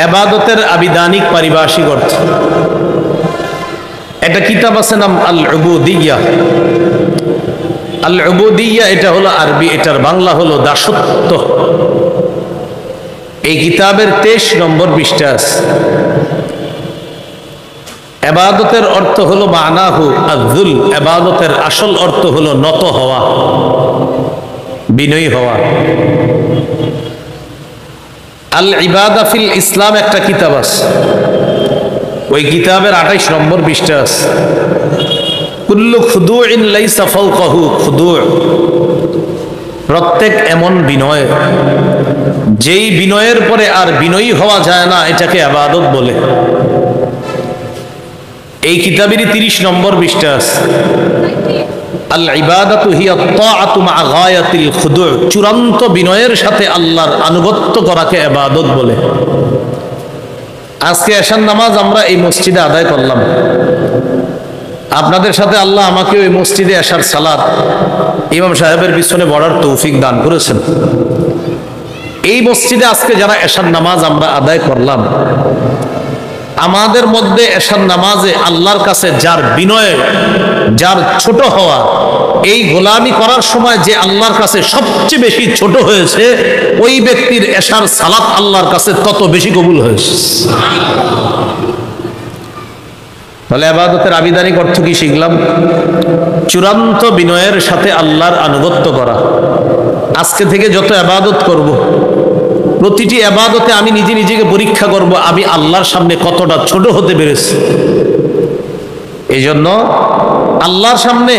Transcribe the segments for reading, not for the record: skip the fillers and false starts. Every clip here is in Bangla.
ইবাদতের আবিধানিক পারিভাষিক অর্থ। একটা কিতাব আছে নাম আল উবুদিয়্যাহ। আল উবুদিয়্যাহ এটা হলো আরবি, এটার বাংলা হলো দাসত্ব। এই কিতাবের 23 নম্বর পৃষ্ঠা আছে। ইবাদতের অর্থ হলো মানাহু আযুল, ইবাদতের আসল অর্থ হলো নত হওয়া, বিনয়ী হওয়া। আল ইবাদা ফিল ইসলাম একটা কিতাব আছে, ওই কিতাবের 28 নম্বর পৃষ্ঠা আছে। কুল্লু খুদুইন লাইসা ফাওকাহু খুদু', প্রত্যেক এমন বিনয় যেই বিনয়ের পরে আর বিনয়ী হওয়া যায় না, এটাকে ইবাদত বলে। এই কিতাবেরই 30 নম্বর পৃষ্ঠা আছে। আল ইবাদাতু হিয়া তাআতু মা গায়াতিল খুদু', চূড়ান্ত বিনয়ের সাথে আল্লাহর আনুগত্য করাকে ইবাদত বলে। আজকে এশার নামাজ আমরা এই মসজিদে আদায় করলাম, আপনাদের সাথে আল্লাহ আমাকে ওই মসজিদে এশার সালাত ইমাম সাহেবের পিছনে পড়ার তৌফিক দান করেছেন। এই মসজিদে আজকে যারা এশার নামাজ আমরা আদায় করলাম, আমাদের মধ্যে এশার নামাজে আল্লাহর কাছে যার বিনয়, যার ছোট হওয়া, এই গোলামি করার সময় যে আল্লাহর কাছে সবচেয়ে বেশি ছোট হয়েছে, ওই ব্যক্তির এশার সালাত আল্লাহর কাছে তত বেশি কবুল হয়েছে। তাহলে ইবাদতের আবিধানিক অর্থ কি শিখলাম? চূড়ান্ত বিনয়ের সাথে আল্লাহর আনুগত্য করা। আজকে থেকে যত ইবাদত করব, প্রতিটি ইবাদতে আমি নিজেকে পরীক্ষা করব আমি আল্লাহর সামনে কতটা ছোট হতে পেরেছি। এই জন্য আল্লাহর সামনে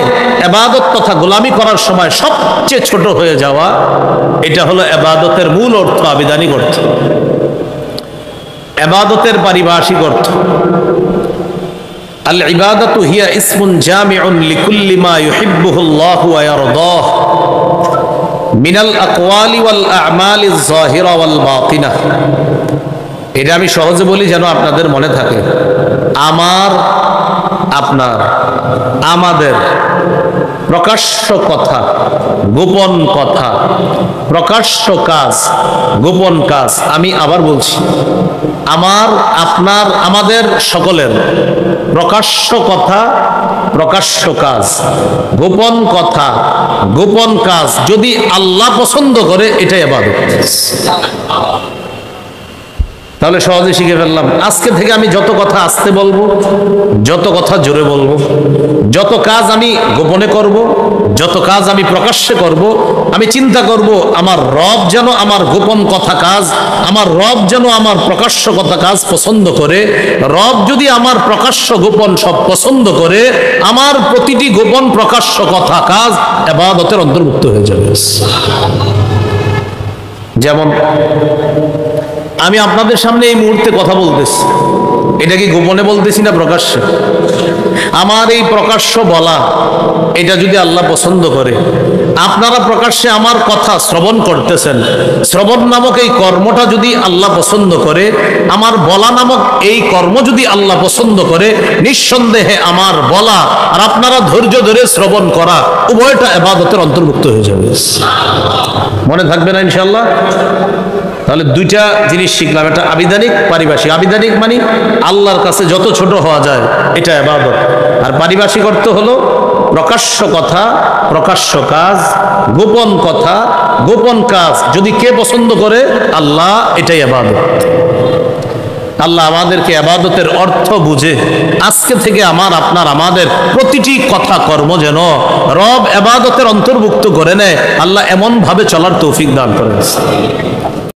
ইবাদত তথা গোলামি করার সময় সবচেয়ে ছোট হয়ে যাওয়া, এটা হলো ইবাদতের মূল অর্থ, আবিধানিক অর্থ। ইবাদতের পারিভাষিক অর্থ, আল ইবাদাতু হিয়া ইসমুন জামিউন লিকুল্লি মা ইউহিব্বুহুল্লাহু ওয়া ইয়ারদাহু মিনাল আকওয়ালি ওয়াল আ'মালিজ যাহিরা ওয়াল বাতিনা। এটা আমি সহজে বলি যেন আপনাদের মনে থাকে। আমার, আপনার, আমাদের প্রকাশ্য কথা, গোপন কথা, প্রকাশ্য কাজ, গোপন কাজ। আমি আবার বলছি, আমার, আপনার, আমাদের সকলের প্রকাশ্য কথা, প্রকাশ্য কাজ, গোপন কথা, গোপন কাজ যদি আল্লাহ পছন্দ করে, এটাই ইবাদত। তাহলে সহজে শিখে ফেললাম। আজকে থেকে আমি যত কথা আস্তে বলবো, যত কথা জোরে বলবো, যত কাজ আমি গোপনে করব, যত কাজ আমি প্রকাশ্যে করব, আমি চিন্তা করব আমার রব যেন আমার গোপন কথা কাজ, আমার রব যেন আমার প্রকাশ্য কথা কাজ পছন্দ করে। রব যদি আমার প্রকাশ্য গোপন সব পছন্দ করে, আমার প্রতিটি গোপন প্রকাশ্য কথা কাজ ইবাদতের অন্তর্ভুক্ত হয়ে যাবে। যেমন আমি আপনাদের সামনে এই মুহূর্তে কথা বলতেছি, এটা কি গোপনে বলতেছি না প্রকাশ্যে? আমার এই প্রকাশ্য বলা, এটা যদি আল্লাহ পছন্দ করে, আপনারা প্রকাশ্যে আমার কথা শ্রবণ করতেছেন, শ্রবণ নামক এই কর্মটা যদি আল্লাহ পছন্দ করে, আমার বলা নামক এই কর্ম যদি আল্লাহ পছন্দ করে, নিঃসন্দেহে আমার বলা আর আপনারা ধৈর্য ধরে শ্রবণ করা উভয়টা ইবাদতের অন্তর্ভুক্ত হয়ে যাবে। মনে থাকবে না ইনশাআল্লাহ? তাহলে দুইটা জিনিস শিখলাম, এটা আবিধানিক, পারিভাষিক। আবিধানিক মানে আল্লাহর কাছে যত ছোট হওয়া যায়, এটা ইবাদত। আর পারিভাষিক অর্থ হলো প্রকাশ্য কথা, প্রকাশ্য কাজ, গোপন কথা, গোপন কাজ যদি কে পছন্দ করে, আল্লাহ, এটাই ইবাদত। আল্লাহ আমাদেরকে ইবাদতের অর্থ বুঝে আজকে থেকে আমার, আপনার, আমাদের প্রতিটি কথা কর্ম যেন রব ইবাদতের অন্তর্ভুক্ত করে নেয়, আল্লাহ এমন ভাবে চলার তৌফিক দান করেন।